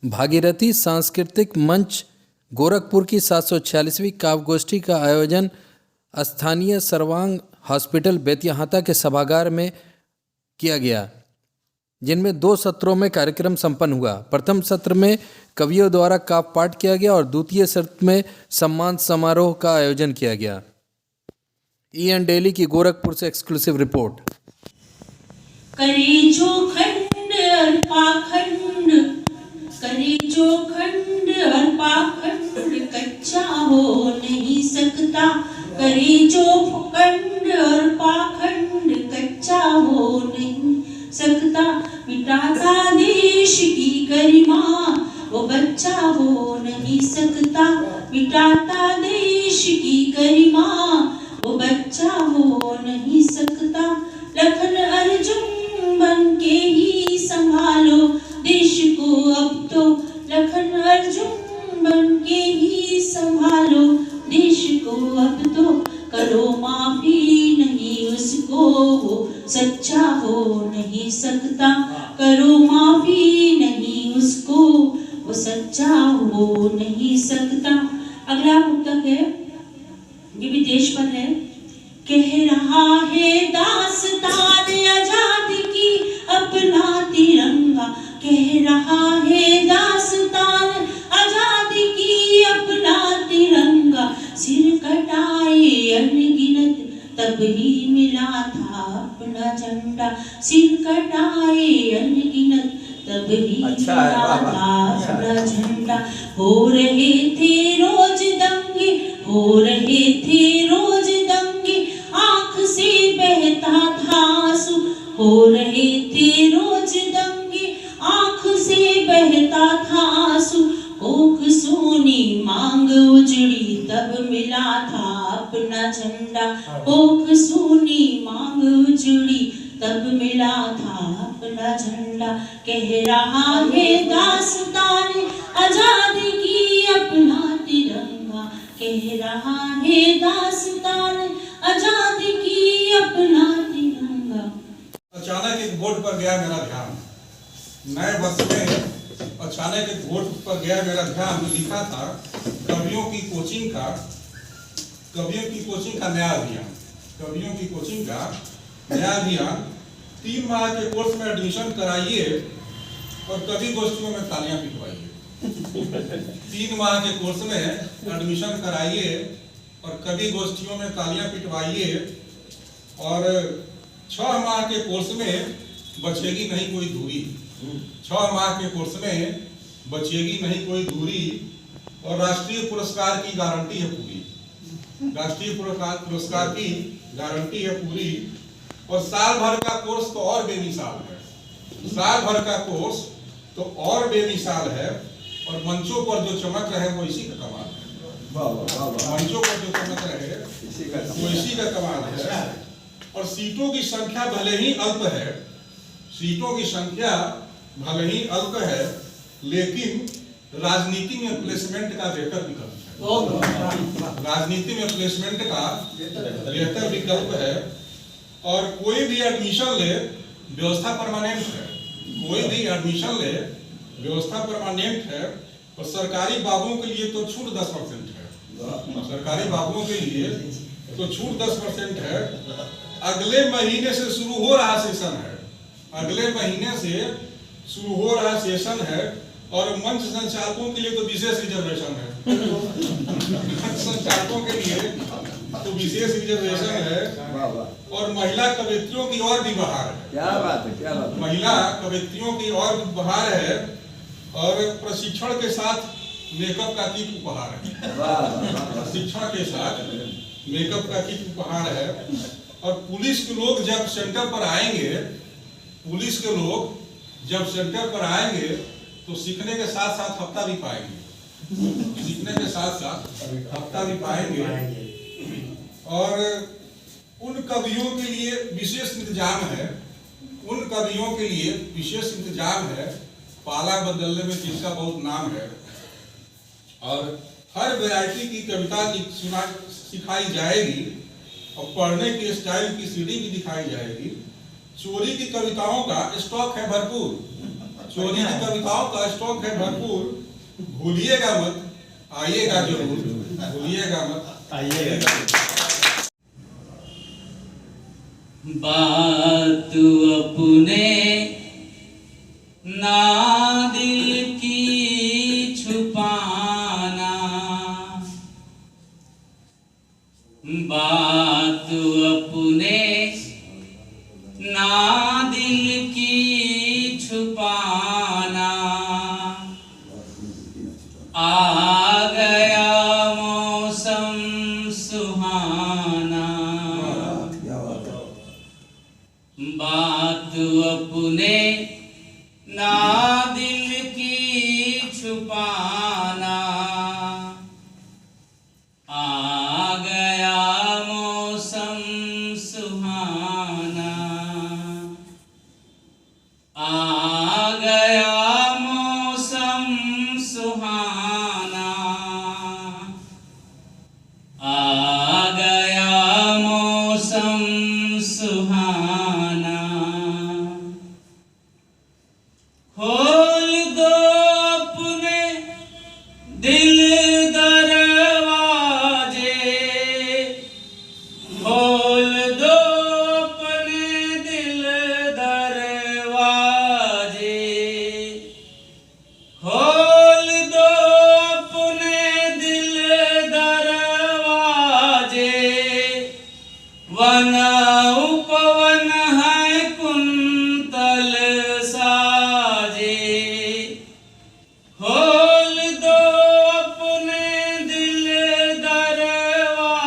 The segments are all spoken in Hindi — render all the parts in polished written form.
भागीरथी सांस्कृतिक मंच गोरखपुर की 746वीं काव्य गोष्ठी का आयोजन स्थानीय सर्वांग हॉस्पिटल बेतियाहाता के सभागार में किया गया, जिनमें 2 सत्रों में कार्यक्रम संपन्न हुआ। प्रथम सत्र में कवियों द्वारा काव्य पाठ किया गया और द्वितीय सत्र में सम्मान समारोह का आयोजन किया गया। EN डेली की गोरखपुर से एक्सक्लूसिव रिपोर्ट। करे जो खंड और पाखंड, करे जो खंड और पाखंड कच्चा हो नहीं सकता। करे जो खंड और पाखंड कच्चा हो नहीं सकता। मिटाता देश की गरिमा वो बच्चा हो नहीं सकता। मिटाता देश की गरिमा वो बच्चा हो नहीं सकता। लखन अर्जुन बन के ही संभालो देश को अब तो। लखन अर्जुन बन के ही संभालो देश को अब तो। करो माफी नहीं उसको वो सच्चा हो नहीं सकता। करो माफी नहीं उसको वो सच्चा हो नहीं सकता। अगला मुद्दा है, ये भी देश पर है। कह रहा है दास्तान आजादी की अपना तिरंगा। कह रहा है दास्तान आजादी की अपना तिरंगा। सिर कटाए अनगिनत तब ही मिला था अपना झंडा। सिर कटाए अनगिनत तब ही मिला था अपना झंडा। हो रहे थे रोज दंगे, हो रहे थे रोज दंगे, आंख से बहता था आंसू। हो रहे थे रोज दंगे, आंख से बहता था आंसू। कोख सोनी मांग उजड़ी तब मिला था अपना झंडा। कोख सोनी मांग उजड़ी तब मिला था अपना झंडा। कह रहा है दास्तान आजादी की अपना तिरंगा। कह रहा है दास्तान आजादी की अपना तिरंगा। अचानक एक बोर्ड पर गया मेरा ध्यान। नए वर्ष में अचानक एक बोर्ड पर गया मेरा ध्यान। लिखा था कवियों की कोचिंग का नया अभियान। कवियों की कोचिंग का नया अभियान। 3 माह के कोर्स में एडमिशन कराइए और कवि गोष्ठियों में तालियां पिटवाइए। 3 माह के कोर्स में एडमिशन कराइए और कवि गोष्ठियों में तालियां पिटवाइए। और 6 माह के कोर्स में बचेगी नहीं कोई दूरी। 6 माह के कोर्स में बचेगी नहीं कोई दूरी। और राष्ट्रीय पुरस्कार की गारंटी है पूरी। राष्ट्रीय पुरस्कार की गारंटी है पूरी। और साल भर का कोर्स तो और बेमिसाल है। साल भर का कोर्स तो और बेमिसाल है। और मंचों पर जो चमक रहे वो इसी का कमाल है। मंचों पर जो चमक रहे वो इसी का कमाल है। और सीटों की संख्या भले ही अल्प है, सीटों की संख्या भले ही अल्प है, लेकिन राजनीति में प्लेसमेंट का बेहतर विकल्प है। राजनीति में प्लेसमेंट का बेहतर विकल्प है। और कोई भी एडमिशन ले व्यवस्था परमानेंट है। कोई भी एडमिशन ले व्यवस्था परमानेंट है। और सरकारी बाबुओं के लिए तो छूट 10% है। सरकारी बाबुओं के लिए तो छूट 10% है। अगले महीने से शुरू हो रहा सेशन है। अगले महीने से शुरू हो रहा सेशन है। और मंच संचालकों के लिए तो विशेष रिजर्वेशन है। मंच संचालकों के लिए तो विशेष रिजर्वेशन है। और महिला कवियत्रियों की और भी बहार है। क्या बात है, क्या बात है। महिला कवियत्रियों की और भी बहार है। और प्रशिक्षण के साथ मेकअप का किट उपहार है। प्रशिक्षण के साथ मेकअप का किट उपहार है। और पुलिस के लोग जब सेंटर पर आएंगे, पुलिस के लोग जब सेंटर पर आएंगे तो सीखने के साथ साथ हफ्ता भी पाएंगे। सीखने के साथ साथ हफ्ता भी पाएंगे। और उन कवियों के लिए विशेष इंतजाम है। उन कवियों के लिए विशेष इंतजाम है पाला बदलने में जिनका बहुत नाम है। और हर वैरायटी की कविता सिखाई जाएगी। और पढ़ने के स्टाइल की सीढ़ी भी दिखाई जाएगी। चोरी की कविताओं का स्टॉक है भरपूर। चोरी की कविताओं का स्टॉक है भरपूर, भूलिएगा मत, आइएगा जरूर, भूलिएगा मत, आइएगा। बात अपने ना दिल की छुपाना, बात अपने ना दिल की छुपाना, आ गया मौसम सुहाना, बात अपने ना दिल की छुपाना, आ गया मौसम सुहाना, आ गया मौसम सुहाना, आ गया मौसम सुहाना। खोल दो अपने दिल दरवाजे, खोल दो अपने दिल दरवाजे, खोल दो अपने दिल दरवाजे, वन उपवन है कुंतल साजे, खोल दो अपने दिल दरवाजे,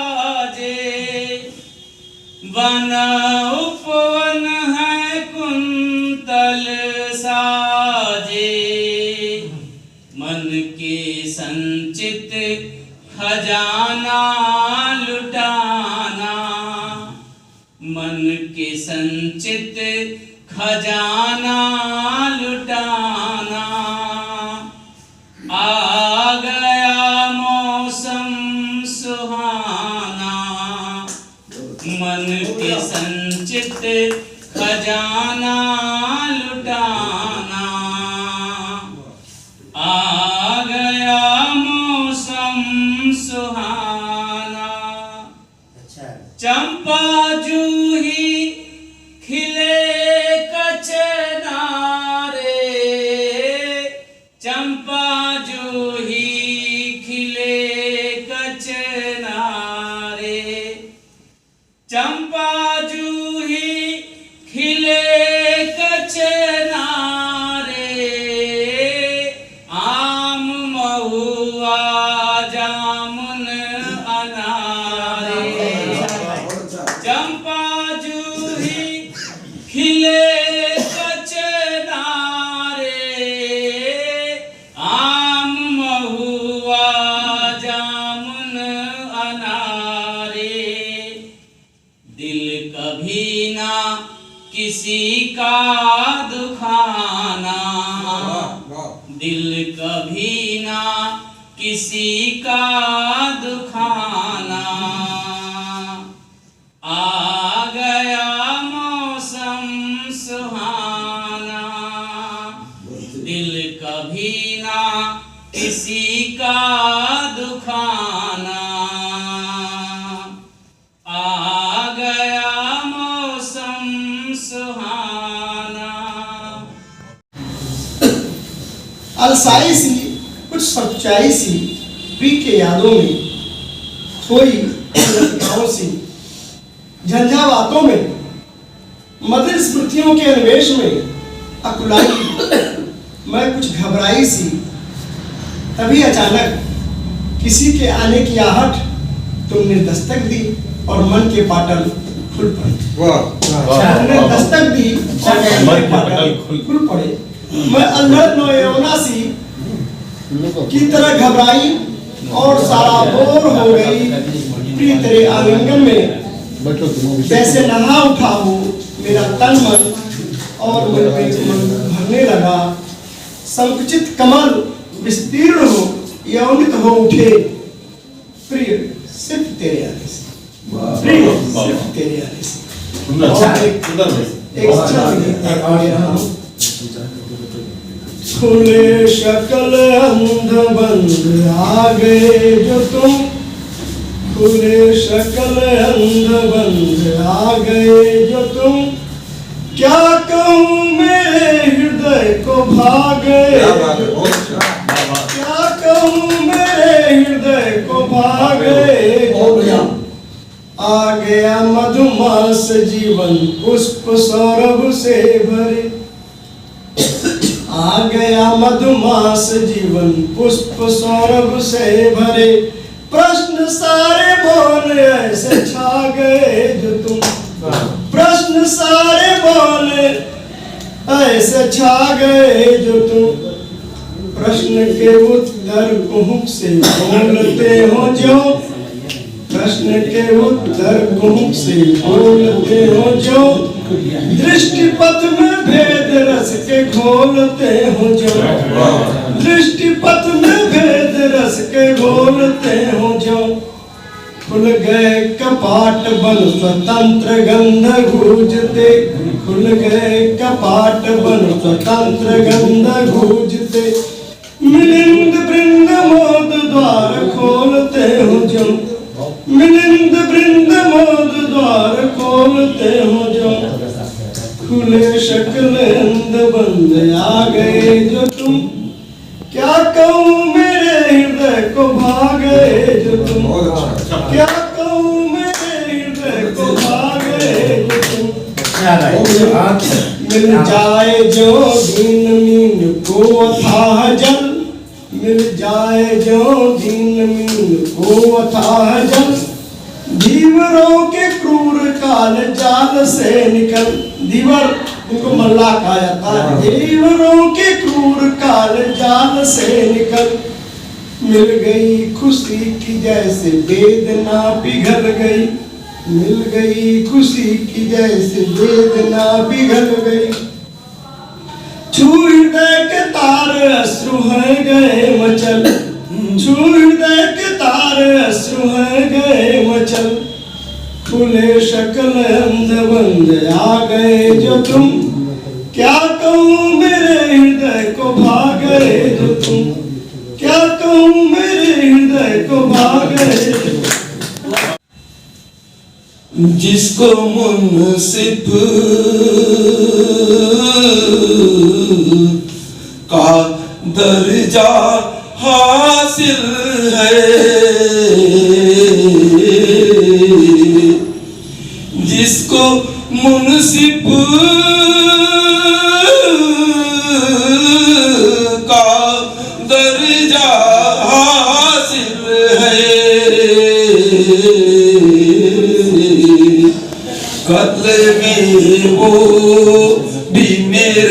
वन उपवन है कुंतल साजे, मन के संचित खजाना लुटाना, मन के संचित खजाना लुटाना, आ गया मौसम सुहाना, मन के संचित खजाना लुटाना, आ गया मौसम सुहाना। चंपा जूही खिले कचनारे, चंपा जूही खिले कचनारे, चंपा जूही खिले कचनारे, आम महुआ जामुन अनारे, चंपा जूही खिले कचनारे, आम महुआ जामुन अनारे, दिल कभी ना किसी का दुखाना, दिल कभी ना किसी का दुखाना, आ गया मौसम सुहाना, दिल कभी ना किसी का दुखाना, आ गया मौसम सुहाना। अलसाई सी कुछ सच्चाई सी प्री के यादों में, खोई लताओं सी झंझावातों में, मधुर स्मृतियों के अन्वेष में अकुलाई मैं कुछ घबराई सी, तभी अचानक किसी के आने की आहट तुमने दस्तक दी और मन के पाटल खुल पड़े। तुमने दस्तक दी और मन के पाटल खुल पड़े। मैं अंधड़ नौयौना सी की तरह घबराई और सारा बोर हो गई प्रिय तेरे आलिंगन में, जैसे नहा उठा हो मेरा तन मन और मन में भरने लगा, संकुचित कमल विस्तीर्ण हो यौनित हो उठे, प्रिय सिर्फ तेरे आने से, प्रिय सिर्फ तेरे आने से। एक खुले शक्ल अंध बंद आ गए जो तुम, खुले शक्ल अंध बंद आ गए जो तुम, क्या कहूँ मेरे हृदय को भागे, क्या बात है, बहुत अच्छा। क्या कहूँ मेरे हृदय को भागे, आ गया मधुमास जीवन पुष्प सौरभ से भरे, आ गया मधुमास जीवन पुष्प सौरभ से भरे, प्रश्न सारे बोल ऐसे छा गए जो तुम, प्रश्न सारे बोल ऐसे छा गए जो तुम, प्रश्न के उत्तर कुहुक से बोलते हो जो, प्रश्न के उत्तर कुहुक से बोलते हो जो, दृष्टि पथ में भेद रस के घोलते हो जो, दृष्टि पथ में भेद रस के घोलते हो जो, खुल गए कपाट बन स्वतंत्र गंध गूंजते, खुल गए कपाट बन स्वतंत्र गंध गूंजते, मिलिंद वृंद मोद द्वार खोलते हो जो, मिलिंद वृंद मोद द्वार खोलते हो जो, खुले शक्ल अंध बंद आ गए जो तुम, क्या कहूँ मेरे हृदय को भागे जो तुम, क्या कहूँ मेरे हृदय को भागे जो तुम, मिल जाए जो दीन मीन को अथाह जल, मिल जाए जो दीन मीन को अथाह जल, धीवरों के क्रूर काल जाल से निकल, धीवर इनको मल्ला कहा जाता है, धीवरों के क्रूर काल जाल से निकल, मिल गई खुशी की जैसे वेदना पिघल गई, मिल गई खुशी की जैसे वेदना पिघल गई, छू हृदय के तार अश्रु है गए मचल, छू हृदय के तार अश्रु है गए मचल, खुले शक्ल अंध बंद आ गए जो तुम, क्या कहूँ मेरे हृदय को भागे जो तुम, क्या कहूँ मेरे हृदय को भागे, जिसको मुनसिफ का दर्जा हासिल है, जिसको मुनसिफ का दर्जा हासिल है, कत्ल में वो भी मेरे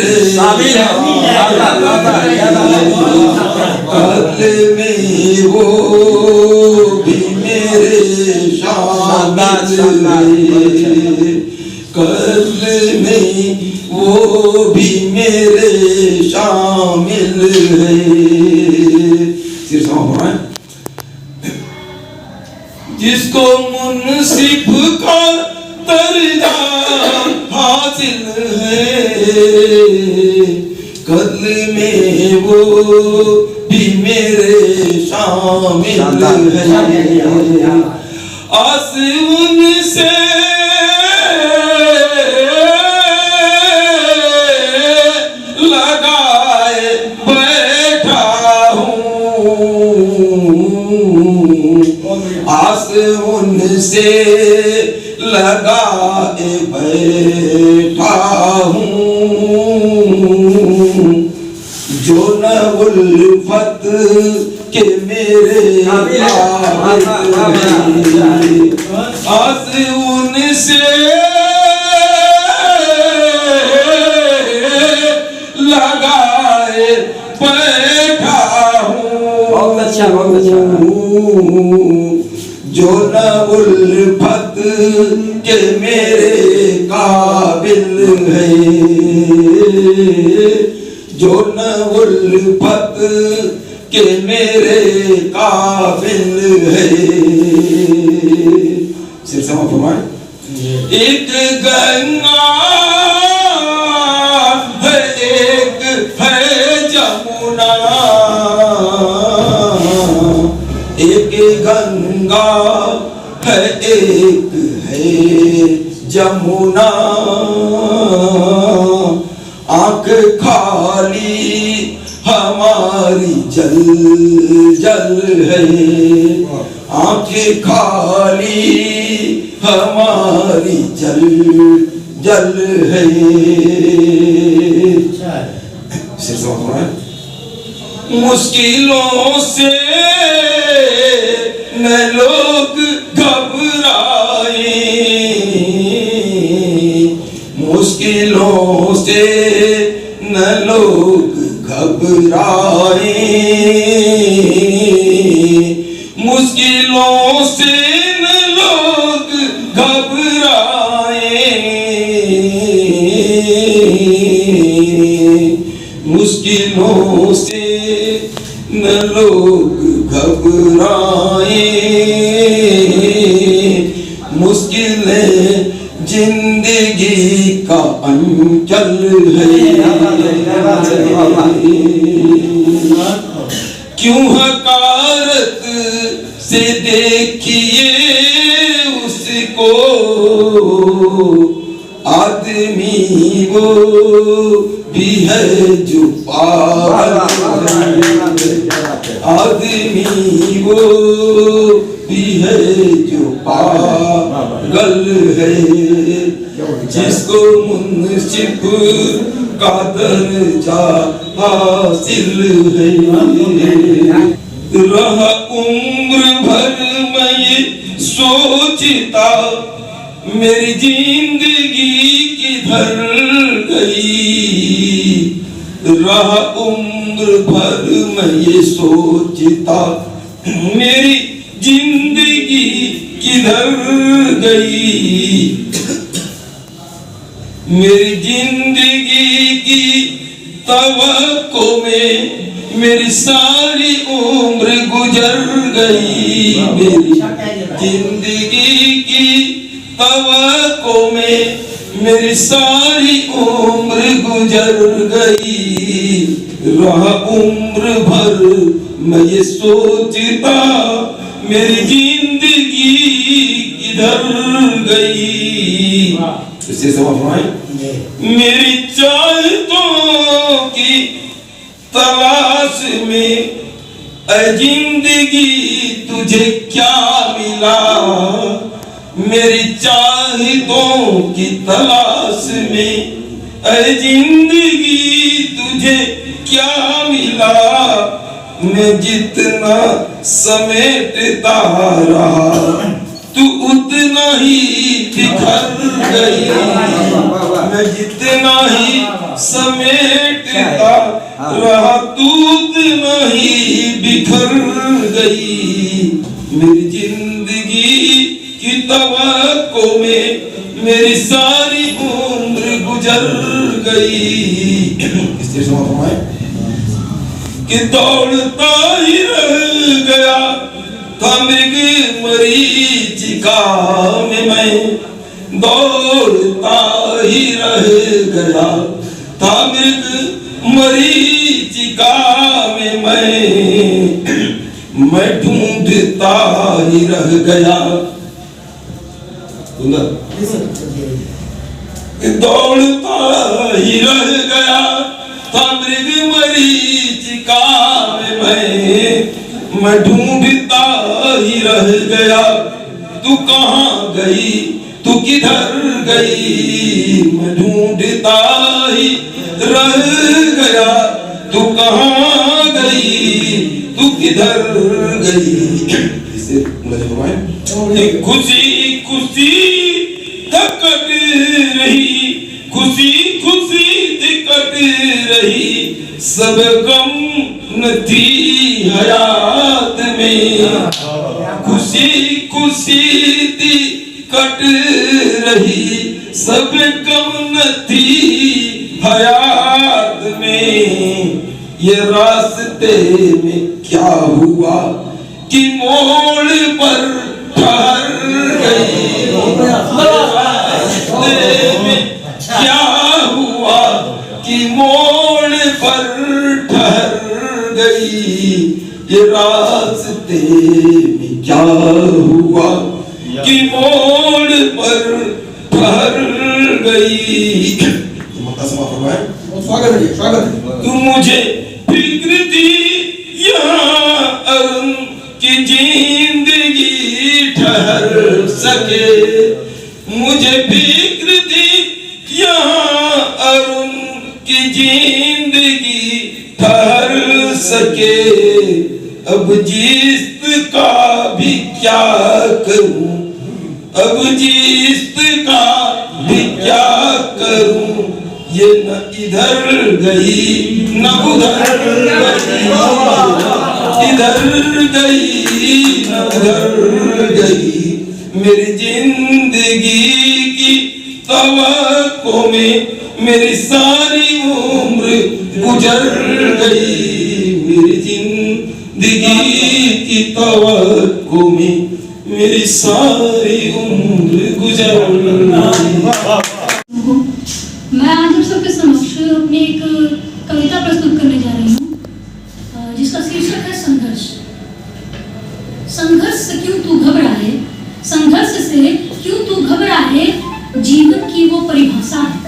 कत्ल में वो भी मेरे शामिल है, कत्ल में वो भी मेरे शामिल है। सिर समझ जिसको मुनसिफ का दर्जा हासिल है, कत्ल में वो भी मेरे शामिल है, आस उनसे लगाए बैठा हूँ, आस उनसे लगाए बैठा हूँ, जो न उल्फत के मेरे आस उनसे लगाए बैठा हूँ, बहुत अच्छा जो न उल्फत के मेरे काबिल है, जो न उल्फत के मेरे काबिल है। सिर समा फरमाए, एक गंगा है एक है जमुना, है एक है जमुना, आंख खाली हमारी जल जल है, आंखें खाली हमारी जल जल है। मुश्किलों से न लोग घबराए, मुश्किलों से न लोग घबराए, मुश्किलों से न लोग घबराए, मुश्किलों से न लोग घबराए, मुश्किलें जिंदगी का अंचल है। क्यों हकारत से देखिए उसको, आदमी वो भी है जो पागल है, आदमी वो भी है जो पागल है, जिसको मुंसिफ का दर्जा हासिल है। रहा उम्र भर मैं ये सोचता मेरी जिंदगी किधर गई, रहा उम्र भर मैं ये सोचता मेरी जिंदगी किधर गई, मेरी जिंदगी की तवक्को में मेरी सारी उम्र गुजर गई, मेरी जिंदगी की तवक्को में मेरी सारी उम्र गुजर गई, रहा उम्र भर मैं ये सोचता मेरी जिंदगी किधर गई। इससे समझ मेरी चाहतों की तलाश में ऐ जिंदगी तुझे क्या मिला, मेरी चाहतों की तलाश में ऐ जिंदगी तुझे क्या मिला, मैं जितना समेटता रहा तू उतना ही बिखर गई, मैं जितना ही समेटता रहा तू उतना ही बिखर गई, मेरी जिंदगी की तवक्को में मेरी सारी उम्र गुजर गई। इससे समझ कि दौड़ता ही रह गया था मृग मरीचिका में, मैं दौड़ता ही रह गया था मृग मरीचिका में, मैं ढूंढता ही रह गया, दौड़ता ही रह गया था मृग मरीचिका में, मैं ढूंढता ही रह गया, तू कहाँ गई तू किधर गई, मैं ढूंढता ही रह गया, तू कहाँ गई तू किधर गई। खुशी खुशी कट रही, खुशी खुशी कट रही, सब गम न थी हयात में, खुशी खुशी थी कट रही, सब गम न थी हयात में, ये रास्ते में क्या हुआ कि मोड़ पर ठहर गई, रास्ते में क्या हुआ कि मोड़ पर ठहर गई, ये रास्ते में क्या हुआ की मोड़ पर ठहर गई। स्वागत है, स्वागत है। तू मुझे फिक्र थी यहाँ अरुण की जिंदगी ठहर सके, मुझे फिक्र थी यहाँ अरुण की जिंदगी ठहर सके। अब जिसका भी क्या करूं, अब जिसका भी क्या करूं, ये न इधर गई न उधर गई, इधर गई न उधर गई। मेरी जिंदगी की तवक्को में मेरी सारी उम्र गुजर गई, मेरी जिंदगी की तवक्को में मेरी सारी उम्र गुजर गई। मैं आज आप सबके समक्ष अपनी एक कविता प्रस्तुत करने जा रही हूँ जिसका शीर्षक है संघर्ष। संघर्ष से क्यों तू घबराए, संघर्ष से क्यों तू घबराए, जीवन की वो परिभाषा है।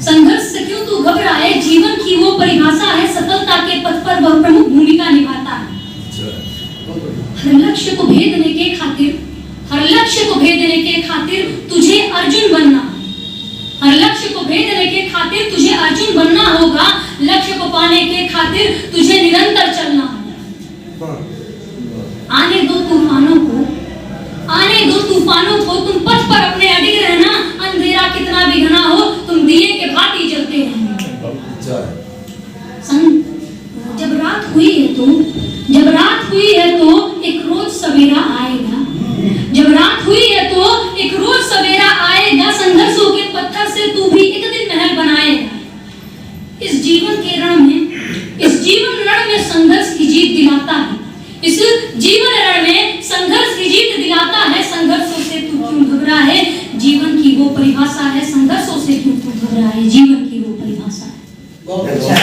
संघर्ष से क्यों तू घबराए, जीवन की वो परिभाषा है। सफलता के पथ पर वह प्रमुख भूमिका निभाता है। हर लक्ष्य को भेदने के खातिर, हर लक्ष्य को भेदने के खातिर तुझे अर्जुन बनना है। हर लक्ष्य को भेदने के खातिर तुझे अर्जुन बनना होगा। लक्ष्य को पाने के खातिर तुझे निरंतर चलना होगा। आने दो तूफानों को, आने दो तूफानों को, तुम पथ पर अपने अडिग रहना। अंधेरा कितना भी घना हो, तुम दिए के भांति जलते रहना। जब रात हुई है तो, जब रात हुई है तो एक रोज सवेरा आएगा। जब रात हुई है तो एक रोज सवेरा आएगा। संघर्षों के पत्थर से तू भी एक दिन महल बनाएगा। इस जीवन के रण में, इस जीवन रण में संघर्ष की जीत दिलाता है। इस जीवन रण में संघर्ष की जीत दिलाता है। संघर्षों से तू क्यों घबराए, जीवन की वो परिभाषा है। संघर्षों से क्यों तू घबराए, जीवन की वो परिभाषा है। बहुत अच्छा।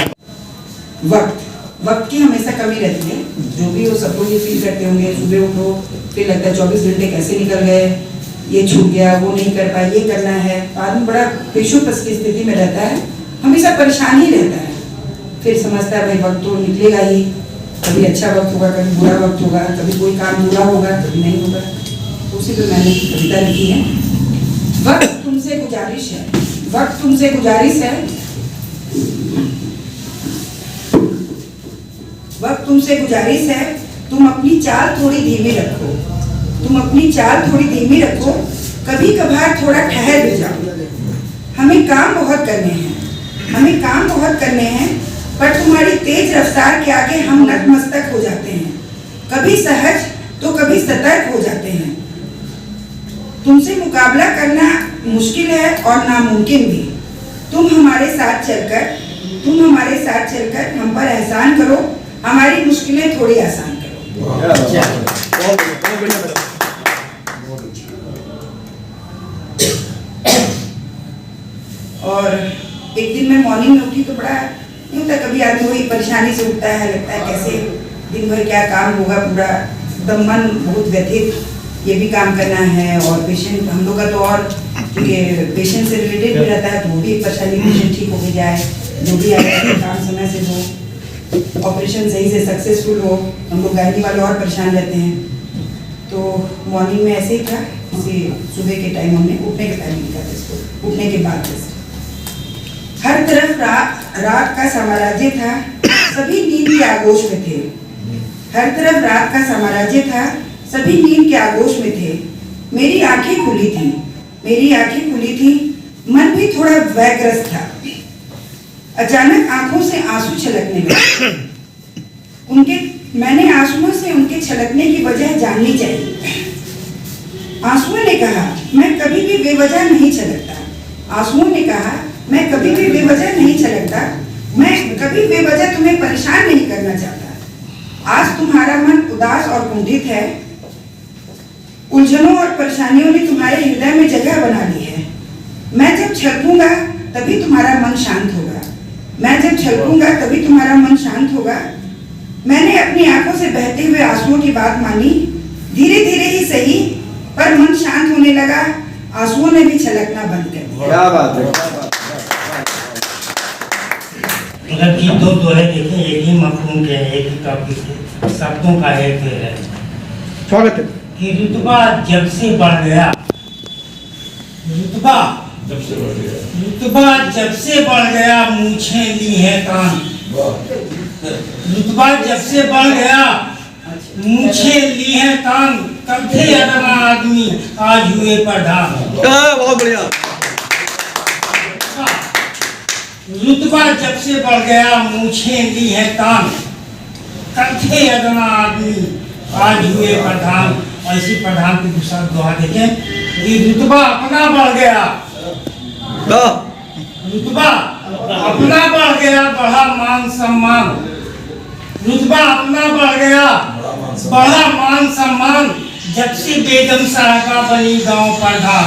वक्त की हमेशा कमी रहती है। जो भी वो सब लोग ये फील करते होंगे, सुबह उठो फिर लगता है 24 घंटे कैसे निकल गए, ये छूट गया, वो नहीं कर पाया, ये करना है। आदमी बड़ा पेशोपस की स्थिति में रहता है, हमेशा परेशान ही रहता है। फिर समझता है भाई वक्त तो निकलेगा ही, कभी अच्छा वक्त होगा, कभी बुरा वक्त होगा, कभी कोई काम बुरा होगा, कभी नहीं होगा। तो उसी पर मैंने कविता लिखी है। वक्त तुमसे गुजारिश है, वक्त तुमसे गुजारिश है, वक्त तुमसे गुजारिश है, तुम अपनी चाल थोड़ी धीमी रखो, तुम अपनी चाल थोड़ी धीमी रखो, कभी कभार थोड़ा ठहर भी जाओ। हमें काम बहुत करने हैं, हमें काम बहुत करने हैं, पर तुम्हारी तेज रफ्तार के आगे हम नतमस्तक हो जाते हैं। कभी सहज तो कभी सतर्क हो जाते हैं। तुमसे मुकाबला करना मुश्किल है और नामुमकिन भी। तुम हमारे साथ चलकर, तुम हमारे साथ चलकर हम पर एहसान करो, हमारी मुश्किलें थोड़ी आसान करो। और एक दिन मैं मॉर्निंग में उठी तो बड़ा नहीं होता, कभी आदमी वही परेशानी से उठता है, लगता है कैसे दिन भर क्या काम होगा, पूरा एकदम मन बहुत व्यथित, ये भी काम करना है। और पेशेंट हम लोग का तो और क्योंकि पेशेंट से रिलेटेड भी रहता है तो वो भी एक परेशानी, पेशेंट ठीक हो जाए, जो भी आए काम समय से हो, ऑपरेशन सही से सक्सेसफुल हो। हम लोग गायनी वाले और परेशान रहते हैं। तो मॉर्निंग में ऐसे ही था, इसे सुबह के टाइम हमने उठने के टाइम लिखा था इसको, उठने के बाद हर तरफ रात का साम्राज्य था, सभी नींद के आगोश में थे। हर तरफ रात का साम्राज्य था, सभी नींद के आगोश में थे। मेरी आंखें खुली थी, मेरी आंखें खुली थी, मन भी थोड़ा व्यग्रस्त था। अचानक आंखों से आंसू छलकने लगे। मैंने आंसुओं से उनके छलकने की वजह जाननी चाहिए। आंसुओं ने कहा, मैं कभी भी बेवजह नहीं छलकता। आंसुओं ने कहा, मैं कभी भी बेवजह नहीं छलकता, मैं कभी बेवजह तुम्हें परेशान नहीं करना चाहता। आज तुम्हारा मन उदास और कुंठित है, उलझनों और परेशानियों ने तुम्हारे हृदय में जगह बना ली है। मैं जब छलकूंगा तभी तुम्हारा मन शांत होगा, मैं जब छलकूंगा तभी तुम्हारा मन शांत होगा। मैंने अपनी आंखों से बहते हुए आंसुओं की बात मानी। धीरे धीरे ही सही, पर मन शांत होने लगा, आंसुओं ने भी छलकना बंद कर दिया। क्या बात है, क्या बात मतलब कि दो दोहे देखें, एक ही मफहूम के हैं, एक ही टॉपिक के, शब्दों का एक है। स्वागत है। कि रुतबा जब से बढ़ गया, रुतबा जब से बढ़ गया, मूछें ली है कान। रुतबा जब से बढ़ गया, मूछें ली है कान, तब थे अदना आदमी, आज हुए प्रधान। बहुत बढ़िया। रुतबा जब से बढ़ गया, मूछें ली है कान, तब थे अदना आदमी, आज हुए प्रधान। ऐसी प्रधान की दूसरा दोहा देखें कि रुतबा अपना बढ़ गया, रुतबा अपना बढ़ गया, बढ़ा मान सम्मान। रुतबा अपना बढ़ गया, बढ़ा मान सम्मान, जब से बेगम साहबा बनी गांव प्रधान।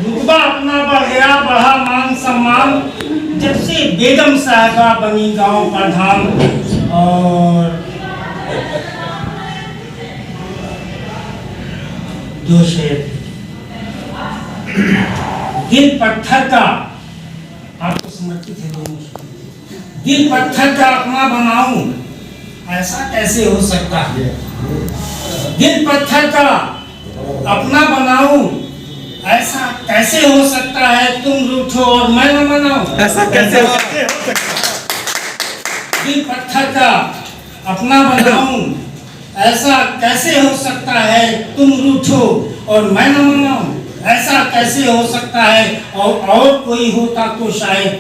रुतबा अपना बढ़ गया, बढ़ा मान सम्मान, जब से बेगम साहबा बनी गांव प्रधान। और दो शेर। दिल पत्थर का, आपको समर्पित है दोनों। दिल पत्थर का अपना बनाऊं, ऐसा कैसे हो सकता है? दिल पत्थर का अपना बनाऊं, ऐसा कैसे हो सकता है? तुम रूठो और मैं न मनाऊं, ऐसा कैसे हो सकता है? दिल पत्थर का अपना बनाऊं, ऐसा कैसे हो सकता है? तुम रूठो और मैं न मनाऊं, ऐसा कैसे हो सकता है? और कोई होता तो शायद,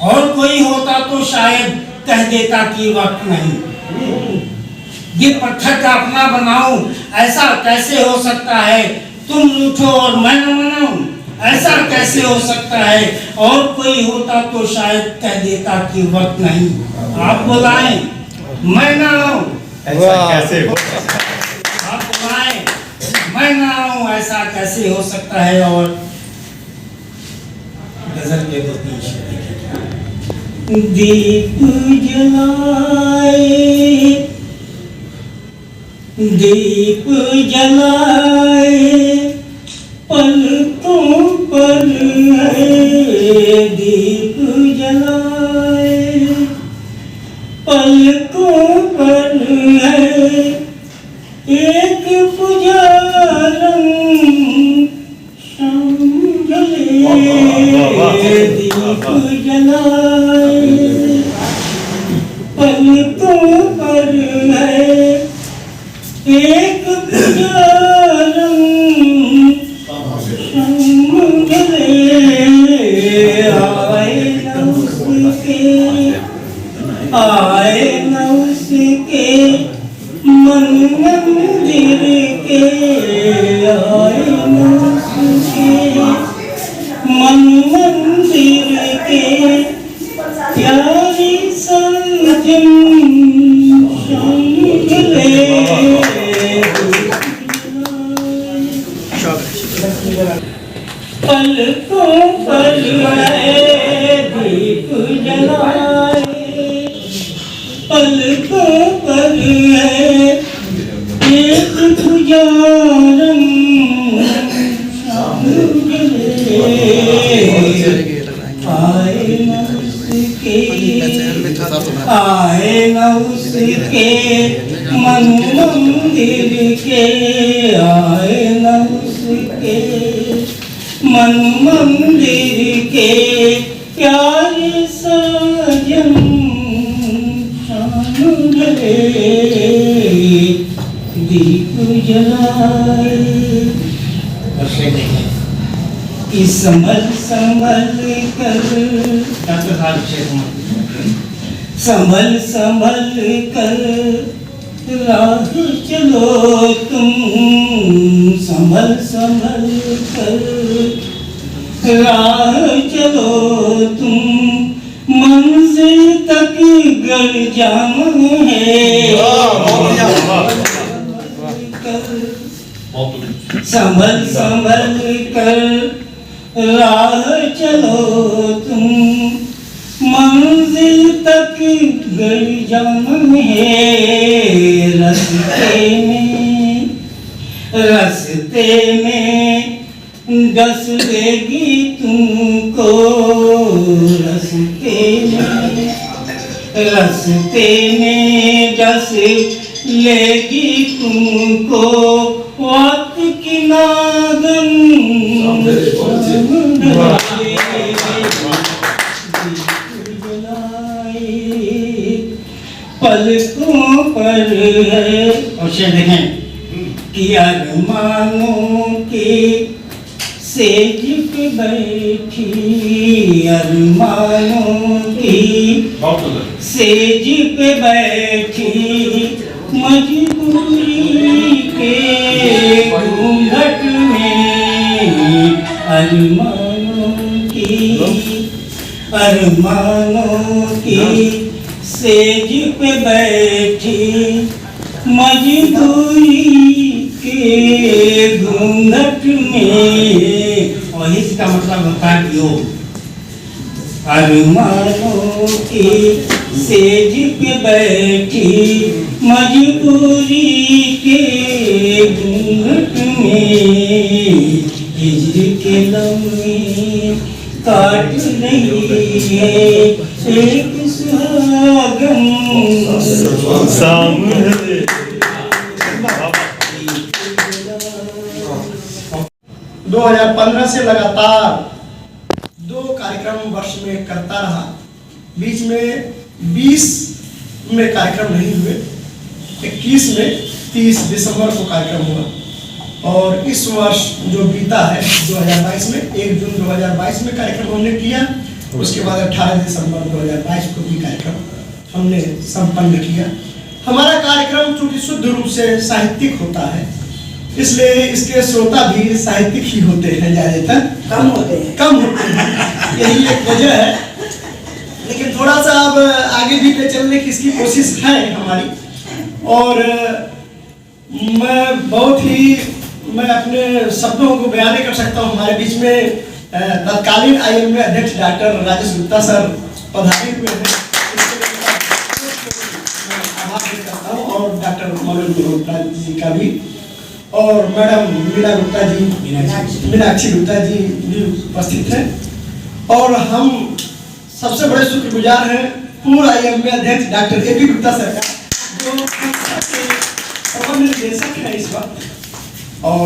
और कोई होता तो शायद कह देता कि वक्त नहीं। दिल पत्थर का अपना बनाऊं, ऐसा कैसे हो सकता है? तुम रूठो और मैं न मनाऊं, ऐसा कैसे हो सकता है? और कोई होता तो शायद कह देता कि वक्त नहीं। आप बुलाएं मैं ना आऊं, ऐसा कैसे हो? आप बुलाएं मैं ना आऊं, ऐसा कैसे हो सकता है? और गजल के दो तीन शेर। दीप जलाए, दीप जलाए, पलकों पर है दीप जलाए, पलकों पर है एक पुजारन, शाम जले दीप जलाए, पलकों पर है एक पुजारन, आए न उसके मन मंदिर के, आए न उसके मन मंदिर के, प्यारी सजन पलकों पर है दीप जलाए, पलकों पर है एक पुजारन, शाम जले आए न उसके, आए न उसके मन मंदिर के, आए न उसके मन मंदिर के, प्यारे सजन शाम ढले दीप जलाए। कि संभल संभल कर, डॉक्टर साहब संभल संभल कर राह चलो तुम, संभल संभल कर राह चलो तुम, मंजिल तक गर जाम है। संभल संभल कर राह चलो तुम, मंजिल तक गर जाम है। रस्ते में डस लेगी तुमको, रस्ते में डस लेगी तुमको, वक्त की नागन पलकों पर है। और शेर देखें कि अरमानों के सेज पे बैठी, अरमानों की सेज पे बैठी, मजबूरी के घूंघट में, अरमानों की सेज पे बैठी, मजबूरी के घूंघट में। और इसका मतलब होता है योग। अरमानों की सेज पे बैठी, मजबूरी के घूंघट में, हिजर के लम्हे काट रही है एक सुहागन सामने। 2015 से लगातार 2 कार्यक्रम वर्ष में करता रहा। बीच में 20 में कार्यक्रम नहीं हुए, 21 में 30 दिसंबर को कार्यक्रम हुआ। और इस वर्ष जो बीता है 2022 में 1 जून 2022 में कार्यक्रम हमने किया। उसके बाद 18 दिसंबर 2022 को भी कार्यक्रम हमने संपन्न किया। हमारा कार्यक्रम चूंकि शुद्ध रूप से साहित्यिक होता है, इसलिए इसके श्रोता भी साहित्यिक ही होते हैं, ज्यादातर कम होते हैं। यही एक वजह है। लेकिन थोड़ा सा अब आगे भी ले चलने की इसकी कोशिश है हमारी। और मैं अपने शब्दों को बयान नहीं कर सकता हूँ। हमारे बीच में तत्कालीन IMA अध्यक्ष डॉक्टर राजेश गुप्ता सर पधारे हुए हैं, आभार व्यक्त करता हूँ। और डॉक्टर मौलवी गुप्ता जी का भी, और मैडम मीनाक्षी गुप्ता जी भी उपस्थित हैं। और हम सबसे बड़े शुक्रगुजार हैं पूर्व IMA अध्यक्ष डॉक्टर AP गुप्ता सर का, जो प्रबंध निर्देशक है इस वक्त। और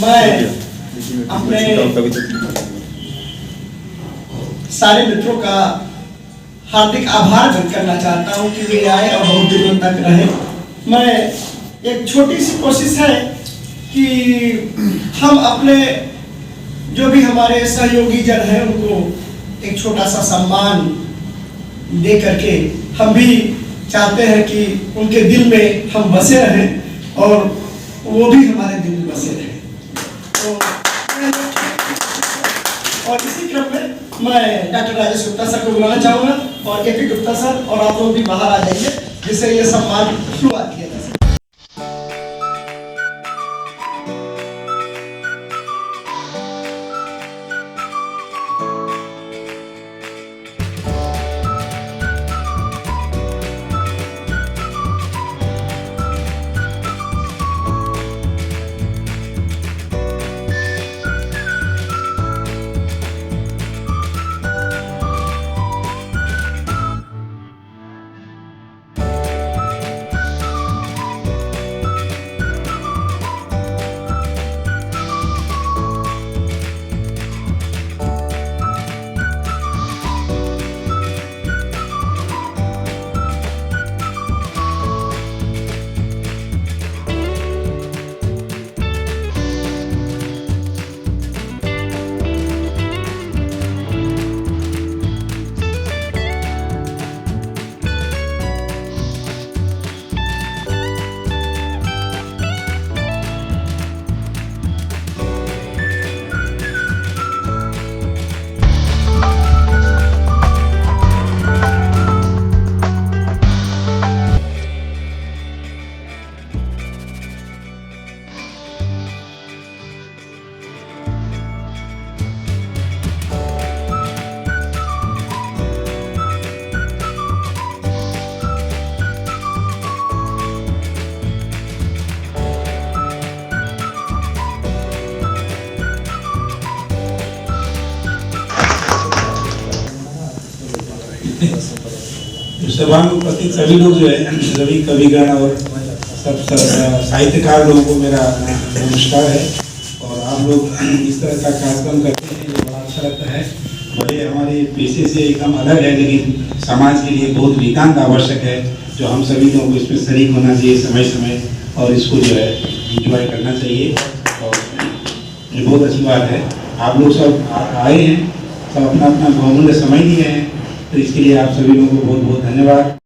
मैं अपने सारे मित्रों का हार्दिक आभार व्यक्त करना चाहता हूं कि वे आए और बहुत दिनों तक रहे। मैं एक छोटी सी कोशिश है कि हम अपने जो भी हमारे सहयोगी जन हैं उनको एक छोटा सा सम्मान दे करके, हम भी चाहते हैं कि उनके दिल में हम बसे रहें और वो भी हमारे दिल में बसे रहें। तो और इसी क्रम में मैं डॉक्टर राजेश गुप्ता सर को बुलाना चाहूँगा और AP गुप्ता सर, और आप लोग भी बाहर आ जाइए जिससे ये सम्मान शुरुआत किया जा सके। सभा में उपस्थित सभी लोग जो है, सभी कविगण और सब साहित्यकार लोगों को मेरा नमस्कार है। और आप लोग इस तरह का कार्यक्रम करते हैं, ये बड़ा अच्छा लगता है। भले हमारे पेशे से एकदम अलग है, लेकिन समाज के लिए बहुत नितांत आवश्यक है, जो हम सभी लोगों को इसमें शरीक होना चाहिए समय समय, और इसको जो है इंजॉय करना चाहिए। और ये बहुत अच्छी बात है, आप लोग सब आए हैं, सब अपना अपना बहुमूल्य समय दिए हैं, तो इसके लिए आप सभी लोगों को बहुत बहुत धन्यवाद।